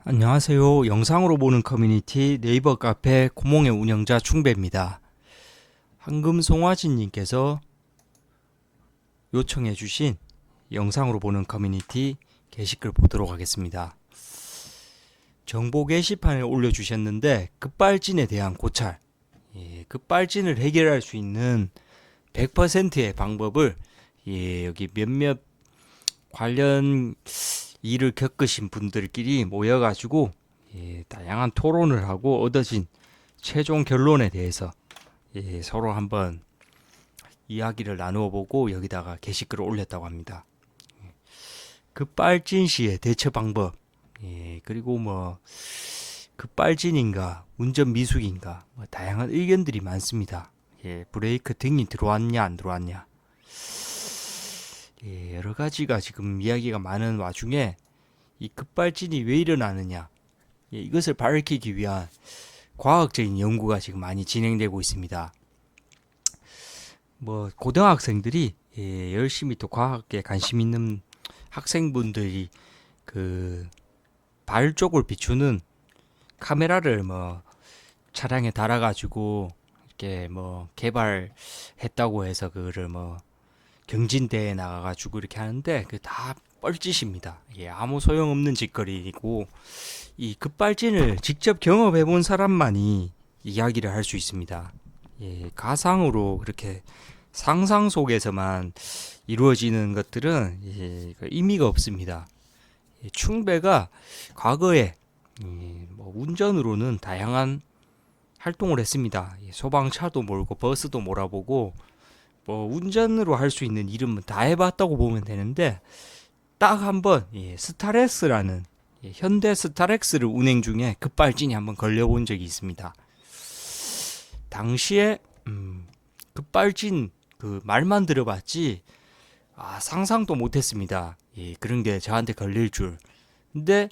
안녕하세요. 영상으로 보는 커뮤니티 네이버 카페 고몽의 운영자 충배입니다. 황금송화진님께서 요청해 주신 영상으로 보는 커뮤니티 게시글 보도록 하겠습니다. 정보 게시판에 올려주셨는데 급발진에 대한 고찰, 급발진을 해결할 수 있는 100%의 방법을 여기 몇몇 관련 일을 겪으신 분들끼리 모여가지고 다양한 토론을 하고 얻어진 최종 결론에 대해서 서로 한번 이야기를 나누어 보고 여기다가 게시글을 올렸다고 합니다. 급발진 시의 대처 방법, 그리고 뭐 급발진인가 운전 미숙인가 다양한 의견들이 많습니다. 브레이크 등이 들어왔냐 안 들어왔냐, 여러 가지가 지금 이야기가 많은 와중에 이 급발진이 왜 일어나느냐, 이것을 밝히기 위한 과학적인 연구가 지금 많이 진행되고 있습니다. 뭐 고등학생들이 열심히 또 과학에 관심 있는 학생분들이 그 발 쪽을 비추는 카메라를 뭐 차량에 달아가지고 이렇게 뭐 개발했다고 해서 그거를 뭐 경진대회에 나가가지고 이렇게 하는데 그 다 뻘짓입니다. 아무 소용없는 짓거리고 이 급발진을 직접 경험해본 사람만이 이야기를 할 수 있습니다. 가상으로 그렇게 상상 속에서만 이루어지는 것들은 의미가 없습니다. 충배가 과거에 뭐 운전으로는 다양한 활동을 했습니다. 소방차도 몰고 버스도 몰아보고 뭐 운전으로 할 수 있는 일은 다 해봤다고 보면 되는데 딱 한번 스타렉스라는 현대 스타렉스를 운행 중에 급발진이 한번 걸려본 적이 있습니다. 당시에 급발진 그 말만 들어봤지 상상도 못했습니다. 그런 게 저한테 걸릴 줄. 근데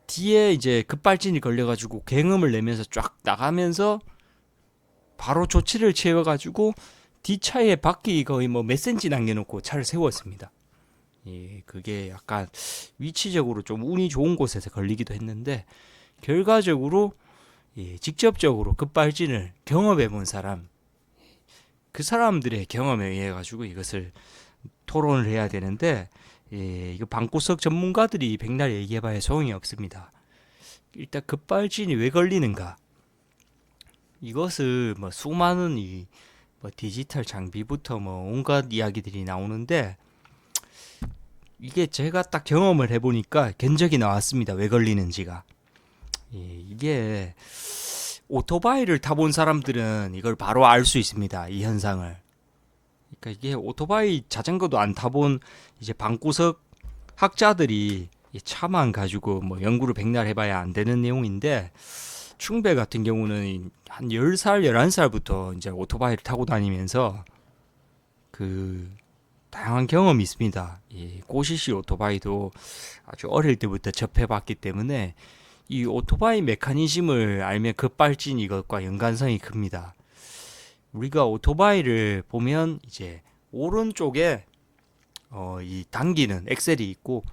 뒤에 이제 급발진이 걸려가지고 굉음을 내면서 쫙 나가면서 바로 조치를 취해가지고 뒷차에 바퀴 거의 뭐 몇 센치 남겨놓고 차를 세웠습니다. 그게 약간 위치적으로 좀 운이 좋은 곳에서 걸리기도 했는데 결과적으로 직접적으로 급발진을 경험해본 사람, 그 사람들의 경험에 의해 가지고 이것을 토론을 해야 되는데 이거 방구석 전문가들이 백날 얘기해봐야 소용이 없습니다. 일단 급발진이 왜 걸리는가? 이것을 뭐 수많은 뭐 디지털 장비부터 뭐 온갖 이야기들이 나오는데 이게 제가 딱 경험을 해보니까 견적이 나왔습니다. 왜 걸리는지가. 이게 오토바이를 타본 사람들은 이걸 바로 알 수 있습니다. 이 현상을. 그러니까 이게 오토바이 자전거도 안 타본 이제 방구석 학자들이 이 차만 가지고 뭐 연구를 백날 해봐야 안 되는 내용인데 충배 같은 경우는 한 10살, 11살부터 이제 오토바이를 타고 다니면서 그 다양한 경험이 있습니다. 이 꼬시시 오토바이도 아주 어릴 때부터 접해봤기 때문에 이 오토바이 메커니즘을 알면 급발진 이것과 연관성이 큽니다. 우리가 오토바이를 보면 이제 오른쪽에 이 당기는 엑셀이 있고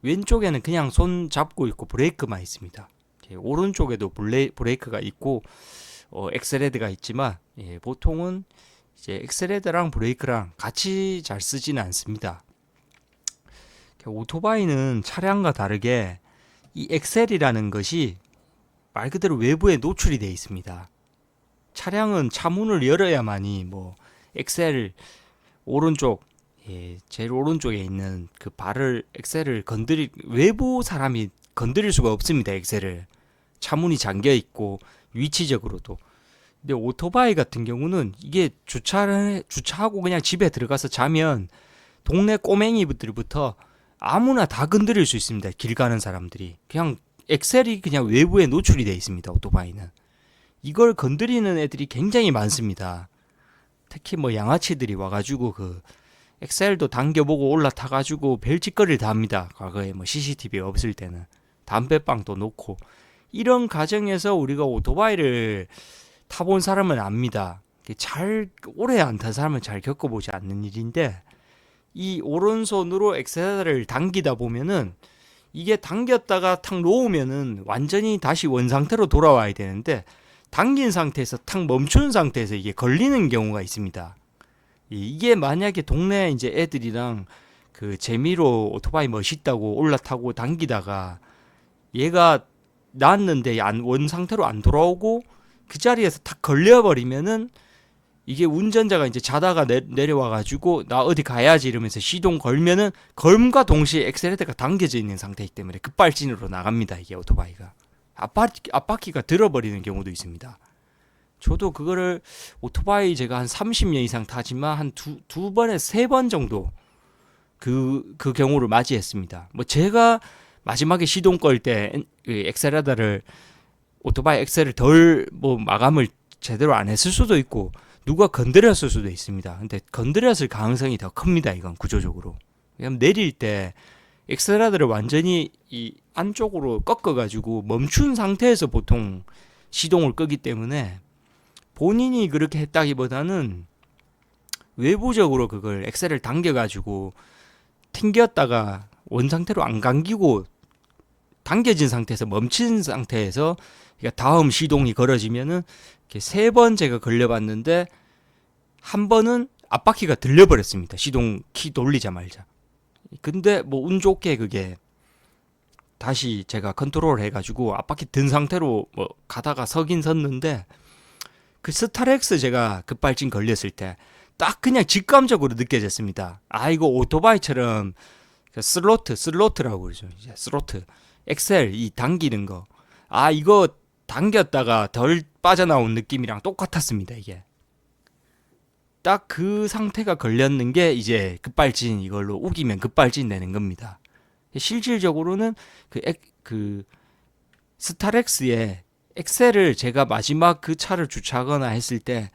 왼쪽에는 그냥 손 잡고 있고 브레이크만 있습니다. 오른쪽에도 브레이크가 있고 엑셀헤드가 있지만 보통은 이제 엑셀헤드랑 브레이크랑 같이 잘 쓰지는 않습니다. 오토바이는 차량과 다르게 이 엑셀이라는 것이 말 그대로 외부에 노출이 되어 있습니다. 차량은 차문을 열어야만이 뭐 엑셀 오른쪽 제일 오른쪽에 있는 그 발을 엑셀을 외부 사람이 건드릴 수가 없습니다. 엑셀을 차문이 잠겨 있고 위치적으로도. 근데 오토바이 같은 경우는 이게 주차하고 그냥 집에 들어가서 자면 동네 꼬맹이들부터 아무나 다 건드릴 수 있습니다. 길 가는 사람들이. 그냥 엑셀이 그냥 외부에 노출이 되어 있습니다. 오토바이는. 이걸 건드리는 애들이 굉장히 많습니다. 특히 뭐 양아치들이 와가지고 그 엑셀도 당겨보고 올라타가지고 별짓거리를 다 합니다. 과거에 뭐 CCTV 없을 때는. 담배빵도 놓고. 이런 과정에서 우리가 오토바이를 타본 사람은 압니다. 오래 안 탄 사람은 잘 겪어보지 않는 일인데 이 오른손으로 엑셀을 당기다 보면은 이게 당겼다가 탁 놓으면은 완전히 다시 원상태로 돌아와야 되는데 당긴 상태에서 탁 멈춘 상태에서 이게 걸리는 경우가 있습니다. 이게 만약에 동네 이제 애들이랑 그 재미로 오토바이 멋있다고 올라타고 당기다가 얘가 놨는데 원 상태로 안 돌아오고 그 자리에서 탁 걸려버리면은 이게 운전자가 이제 자다가 내려와 가지고 나 어디 가야지 이러면서 시동 걸면은 걸음과 동시에 엑셀레터가 당겨져 있는 상태이기 때문에 급발진으로 나갑니다. 이게 오토바이가 앞바퀴가 들어버리는 경우도 있습니다. 저도 그거를 오토바이 제가 한 30년 이상 타지만 한 두 번에 세 번 정도 그 경우를 맞이했습니다. 뭐 제가 마지막에 시동 걸 때 엑셀레터를 오토바이 엑셀을 덜 뭐 마감을 제대로 안 했을 수도 있고 누가 건드렸을 수도 있습니다. 근데 건드렸을 가능성이 더 큽니다. 이건 구조적으로. 왜냐면 내릴 때 엑셀레터를 완전히 이 안쪽으로 꺾어가지고 멈춘 상태에서 보통 시동을 끄기 때문에 본인이 그렇게 했다기보다는 외부적으로 그걸 엑셀을 당겨가지고 튕겼다가 원상태로 안 감기고 당겨진 상태에서 멈춘 상태에서 다음 시동이 걸어지면은 이렇게 세 번 제가 걸려봤는데 한 번은 앞바퀴가 들려버렸습니다. 시동 키 돌리자마자. 근데 뭐 운 좋게 그게 다시 제가 컨트롤 해가지고 앞바퀴 든 상태로 뭐 가다가 서긴 섰는데 그 스타렉스 제가 급발진 걸렸을 때 딱 그냥 직감적으로 느껴졌습니다. 아 이거 오토바이처럼 슬로트라고 그러죠. 이제 슬로트 엑셀 이 당기는 거. 아 이거 당겼다가 덜 빠져나온 느낌이랑 똑같았습니다. 이게 딱 그 상태가 걸렸는 게 이제 급발진 이걸로 우기면 급발진 되는 겁니다. 실질적으로는 그 스타렉스의 엑셀을 제가 마지막 그 차를 주차하거나 했을 때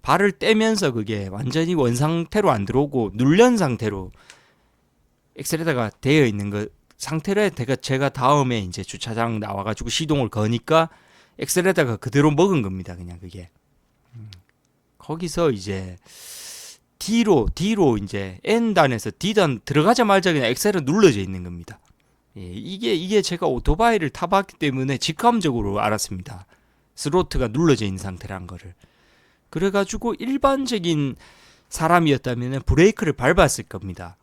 발을 떼면서 그게 완전히 원상태로 안 들어오고 눌련 상태로 엑셀레터가 되어 있는 거 상태로 제가 다음에 이제 주차장 나와가지고 시동을 거니까 엑셀레터가 그대로 먹은 겁니다. 그냥 그게 거기서 이제 D로 이제 N단에서 D단 들어가자마자 그냥 엑셀은 눌러져 있는 겁니다. 예, 이게 제가 오토바이를 타봤기 때문에 직감적으로 알았습니다. 스로트가 눌러져 있는 상태란 거를. 그래가지고 일반적인 사람이었다면 브레이크를 밟았을 겁니다.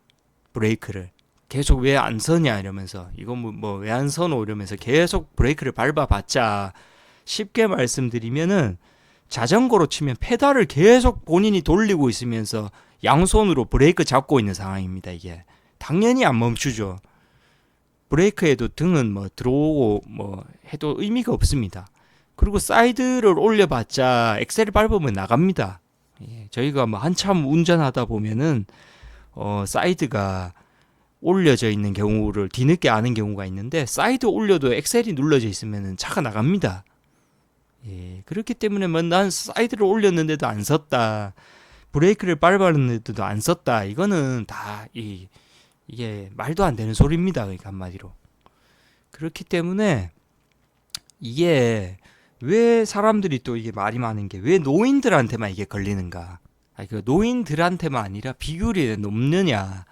브레이크를 계속 왜 안 서냐 이러면서 이거 뭐 왜 안 서노 이러면서 계속 브레이크를 밟아봤자 쉽게 말씀드리면은 자전거로 치면 페달을 계속 본인이 돌리고 있으면서 양손으로 브레이크 잡고 있는 상황입니다. 이게 당연히 안 멈추죠. 브레이크에도 등은 뭐 들어오고 뭐 해도 의미가 없습니다. 그리고 사이드를 올려봤자 엑셀을 밟으면 나갑니다. 예, 저희가 뭐 한참 운전하다 보면은 사이드가 올려져 있는 경우를 뒤늦게 아는 경우가 있는데 사이드 올려도 엑셀이 눌러져 있으면 차가 나갑니다. 예, 그렇기 때문에 뭐 난 사이드를 올렸는데도 안 섰다. 브레이크를 밟았는데도 안 섰다. 이거는 다 이게 말도 안 되는 소리입니다. 그러니까 한마디로. 그렇기 때문에 이게 왜 사람들이 또 이게 말이 많은 게 왜 노인들한테만 이게 걸리는가? 그 노인들한테만 아니라 비율이 높느냐?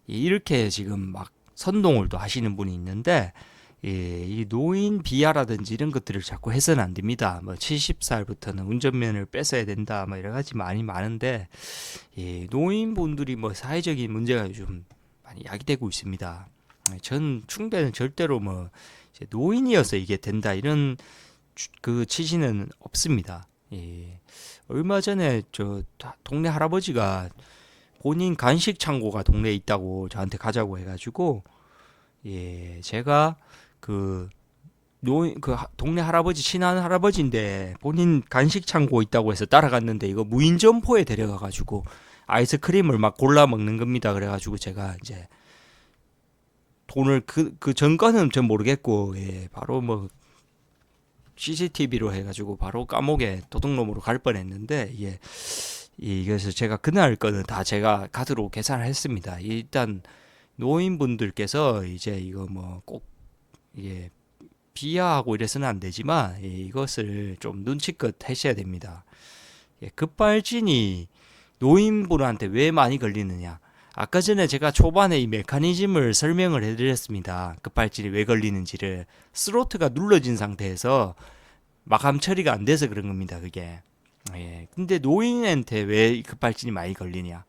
이렇게 지금 막 선동을 또 하시는 분이 있는데 이 노인 비하라든지 이런 것들을 자꾸 해서는 안 됩니다. 뭐 70살부터는 운전면을 뺏어야 된다. 뭐 여러 가지 말이 많은데 노인분들이 뭐 사회적인 문제가 좀 많이 야기되고 있습니다. 전 충배는 절대로 뭐 노인이어서 이게 된다 이런 그 취지는 없습니다. 얼마 전에 저 동네 할아버지가 본인 간식 창고가 동네에 있다고 저한테 가자고 해가지고 제가 그 동네 할아버지 친한 할아버지인데 본인 간식 창고 있다고 해서 따라갔는데 이거 무인 점포에 데려가가지고 아이스크림을 막 골라 먹는 겁니다. 그래가지고 제가 이제 돈을 그 전과는 전 모르겠고 바로 뭐 CCTV로 해가지고 바로 감옥에 도둑놈으로 갈 뻔했는데 그래서 제가 그날 거는 다 제가 카드로 계산을 했습니다. 일단 노인분들께서 이제 이거 뭐 꼭 이게 비하하고 이래서는 안 되지만 이것을 좀 눈치껏 하셔야 됩니다. 급발진이 노인분한테 왜 많이 걸리느냐? 아까 전에 제가 초반에 이 메커니즘을 설명을 해드렸습니다. 급발진이 왜 걸리는지를. 스로트가 눌러진 상태에서 마감 처리가 안 돼서 그런 겁니다. 그게. 예. 근데 노인한테 왜 급발진이 많이 걸리냐?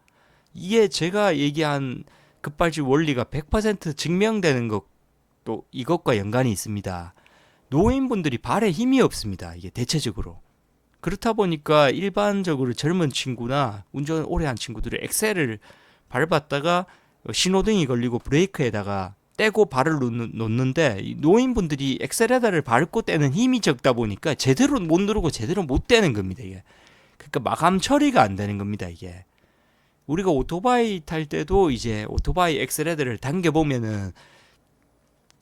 이게 제가 얘기한 급발진 원리가 100% 증명되는 것도 이것과 연관이 있습니다. 노인분들이 발에 힘이 없습니다. 이게 대체적으로. 그렇다 보니까 일반적으로 젊은 친구나 운전 오래 한 친구들이 엑셀을 밟았다가 신호등이 걸리고 브레이크에다가 떼고 발을 놓는데 노인분들이 엑셀에다를 밟고 떼는 힘이 적다 보니까 제대로 못 누르고 제대로 못 떼는 겁니다. 이게. 그러니까 마감 처리가 안 되는 겁니다. 이게. 우리가 오토바이 탈 때도 이제 오토바이 엑셀레터를 당겨보면은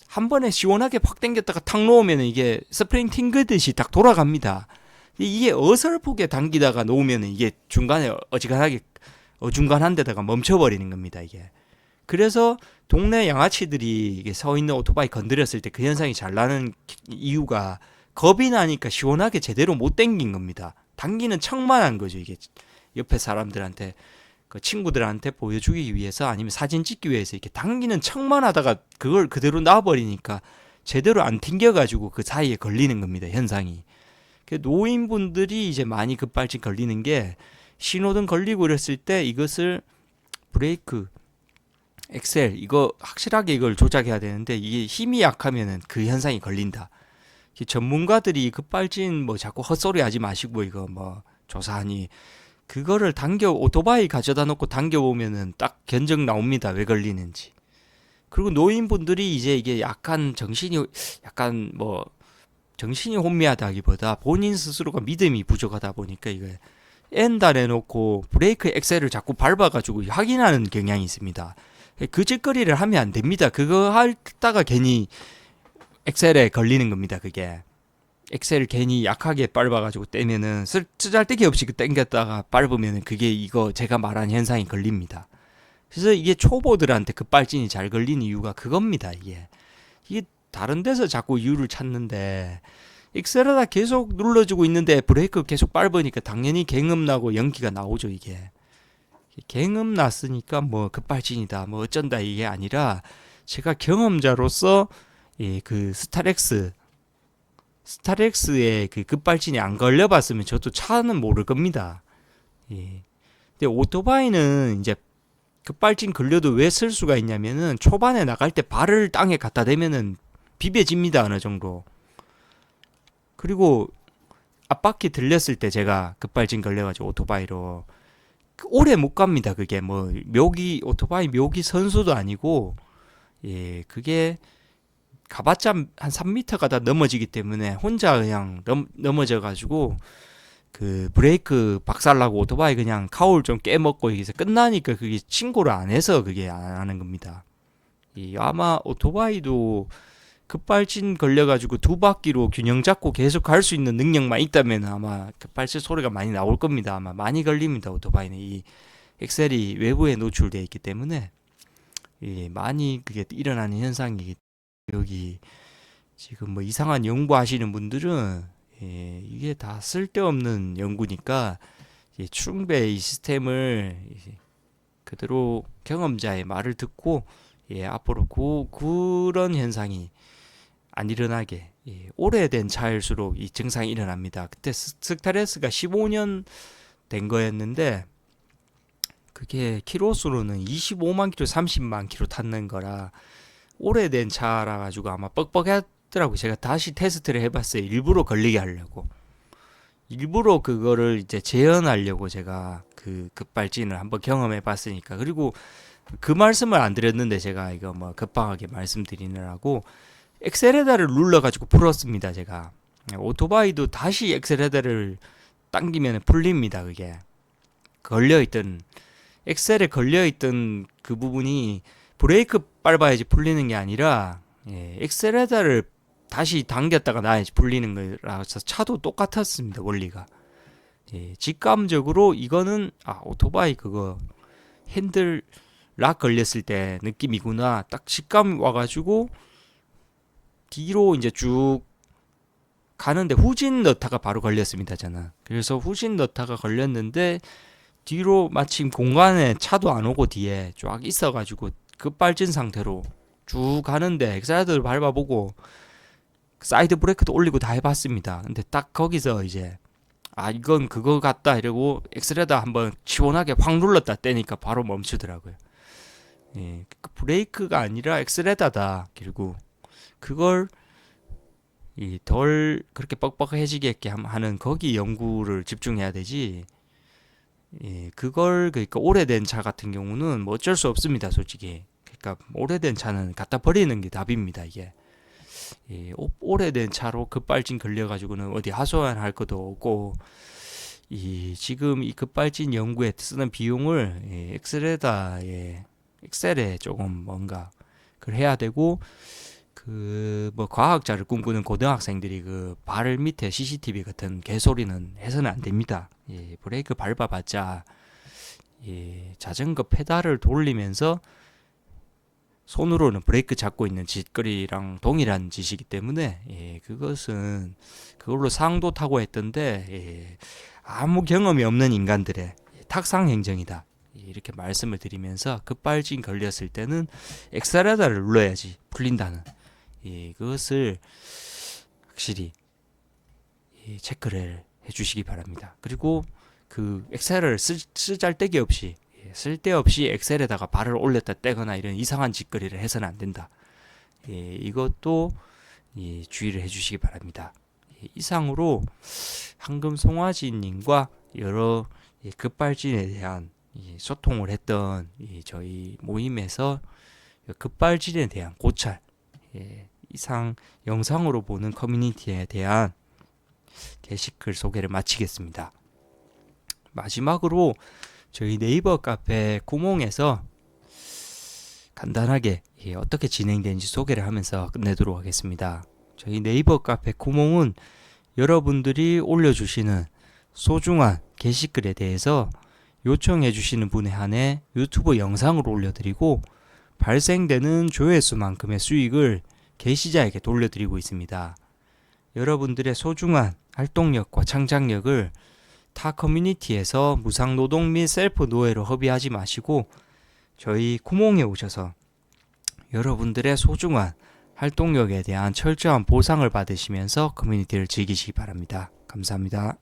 한 번에 시원하게 팍 당겼다가 탁 놓으면은 이게 스프링 튕기듯이 딱 돌아갑니다. 이게 어설프게 당기다가 놓으면은 이게 중간에 어지간하게 어중간한 데다가 멈춰버리는 겁니다. 이게. 그래서 동네 양아치들이 이게 서 있는 오토바이 건드렸을 때 그 현상이 잘 나는 이유가 겁이 나니까 시원하게 제대로 못 당긴 겁니다. 당기는 척만 한 거죠. 이게 옆에 사람들한테 그 친구들한테 보여주기 위해서 아니면 사진 찍기 위해서 이렇게 당기는 척만 하다가 그걸 그대로 놔버리니까 제대로 안 튕겨가지고 그 사이에 걸리는 겁니다. 현상이. 노인분들이 이제 많이 급발진 걸리는 게 신호등 걸리고 그랬을 때 이것을 브레이크, 엑셀 이거 확실하게 이걸 조작해야 되는데 이게 힘이 약하면은 그 현상이 걸린다. 전문가들이 급발진 뭐 자꾸 헛소리 하지 마시고 이거 뭐 조사하니 그거를 오토바이 가져다 놓고 당겨보면은 딱 견적 나옵니다. 왜 걸리는지. 그리고 노인분들이 이제 이게 약간 정신이 혼미하다기보다 본인 스스로가 믿음이 부족하다 보니까 이게 엔달 해놓고 브레이크 엑셀을 자꾸 밟아가지고 확인하는 경향이 있습니다. 그 짓거리를 하면 안 됩니다. 그거 하다가 괜히 엑셀에 걸리는 겁니다. 그게. 엑셀을 괜히 약하게 밟아가지고 떼면은 쓰잘데기 없이 당겼다가 밟으면은 그게 이거 제가 말한 현상이 걸립니다. 그래서 이게 초보들한테 급발진이 잘 걸리는 이유가 그겁니다. 이게 다른 데서 자꾸 이유를 찾는데 엑셀에다 계속 눌러주고 있는데 브레이크 계속 밟으니까 당연히 갱음 나고 연기가 나오죠. 이게 갱음 났으니까 뭐 급발진이다 뭐 어쩐다 이게 아니라 제가 경험자로서 그 스타렉스의 그 급발진이 안 걸려봤으면 저도 차는 모를 겁니다. 예. 근데 오토바이는 이제 급발진 걸려도 왜 쓸 수가 있냐면은 초반에 나갈 때 발을 땅에 갖다 대면은 비벼집니다. 어느 정도. 그리고 앞바퀴 들렸을 때 제가 급발진 걸려가지고 오토바이로 오래 못 갑니다. 그게 뭐 오토바이 묘기 선수도 아니고 그게 가봤자 한 3m 가다 넘어지기 때문에 혼자 그냥 넘어져가지고 그 브레이크 박살나고 오토바이 그냥 카울 좀 깨먹고 여기서 끝나니까 그게 신고를 안 해서 그게 안 하는 겁니다. 아마 오토바이도 급발진 걸려가지고 두 바퀴로 균형 잡고 계속 갈 수 있는 능력만 있다면 아마 급발진 소리가 많이 나올 겁니다. 아마 많이 걸립니다. 오토바이는 이 엑셀이 외부에 노출되어 있기 때문에 많이 그게 일어나는 현상이기 때문에 여기 지금 뭐 이상한 연구하시는 분들은 이게 다 쓸데없는 연구니까 충배 이 시스템을 그대로 경험자의 말을 듣고 앞으로 그런 현상이 안 일어나게 오래된 차일수록 이 증상이 일어납니다. 그때 스타렉스가 15년 된 거였는데 그게 키로수로는 25만 킬로, 30만 킬로 탔는 거라 오래된 차라 가지고 아마 뻑뻑하더라고요. 제가 다시 테스트를 해봤어요. 일부러 걸리게 하려고. 일부러 그거를 이제 재현하려고 제가 그 급발진을 한번 경험해 봤으니까. 그리고 그 말씀을 안 드렸는데 제가 이거 뭐 급박하게 말씀드리느라고 엑셀레다를 눌러가지고 풀었습니다. 제가. 오토바이도 다시 엑셀레다를 당기면 풀립니다. 그게. 엑셀에 걸려있던 그 부분이 브레이크 밟아야지 풀리는 게 아니라 엑셀레다를 다시 당겼다가 놔야지 풀리는 거라서 차도 똑같았습니다. 원리가. 직감적으로 이거는 오토바이 그거 핸들 락 걸렸을 때 느낌이구나. 딱 직감 와가지고 뒤로 이제 쭉 가는데 후진 넣다가 바로 걸렸습니다. 저는. 그래서 후진 넣다가 걸렸는데 뒤로 마침 공간에 차도 안 오고 뒤에 쫙 있어가지고 급발진 상태로 쭉 가는데 엑셀레이터를 밟아보고 사이드 브레이크도 올리고 다 해봤습니다. 근데 딱 거기서 이제 이건 그거 같다 이러고 엑셀레이터 한번 시원하게 확 눌렀다 떼니까 바로 멈추더라고요. 예, 그 브레이크가 아니라 엑셀레이터다. 결국 그걸 덜 그렇게 뻑뻑해지게 하는 거기 연구를 집중해야 되지. 예, 그걸 그러니까 오래된 차 같은 경우는 뭐 어쩔 수 없습니다, 솔직히. 그러니까 오래된 차는 갖다 버리는 게 답입니다, 이게. 예, 오래된 차로 급발진 걸려가지고는 어디 하소연할 것도 없고, 지금 이 급발진 연구에 쓰는 비용을 엑셀에 조금 뭔가 그걸 해야 되고, 그 뭐 과학자를 꿈꾸는 고등학생들이 그 발 밑에 CCTV 같은 개소리는 해서는 안 됩니다. 예, 브레이크 밟아봤자 자전거 페달을 돌리면서 손으로는 브레이크 잡고 있는 짓거리랑 동일한 짓이기 때문에 그것은 그걸로 상도 타고 했던데 아무 경험이 없는 인간들의 탁상 행정이다. 이렇게 말씀을 드리면서 급발진 걸렸을 때는 엑셀레이터를 눌러야지 풀린다는 그것을 확실히 체크를 해주시기 바랍니다. 그리고 그 엑셀을 쓰잘데기 없이 쓸데없이 엑셀에다가 발을 올렸다 떼거나 이런 이상한 짓거리를 해서는 안 된다. 이것도 주의를 해주시기 바랍니다. 이상으로 황금 송아지님과 여러 급발진에 대한 소통을 했던 저희 모임에서 급발진에 대한 고찰, 이상 영상으로 보는 커뮤니티에 대한 게시글 소개를 마치겠습니다. 마지막으로 저희 네이버 카페 구몽에서 간단하게 어떻게 진행되는지 소개를 하면서 끝내도록 하겠습니다. 저희 네이버 카페 구몽은 여러분들이 올려주시는 소중한 게시글에 대해서 요청해 주시는 분에 한해 유튜브 영상으로 올려드리고 발생되는 조회수만큼의 수익을 게시자에게 돌려드리고 있습니다. 여러분들의 소중한 활동력과 창작력을 타 커뮤니티에서 무상노동 및 셀프 노예로 허비하지 마시고 저희 구몽에 오셔서 여러분들의 소중한 활동력에 대한 철저한 보상을 받으시면서 커뮤니티를 즐기시기 바랍니다. 감사합니다.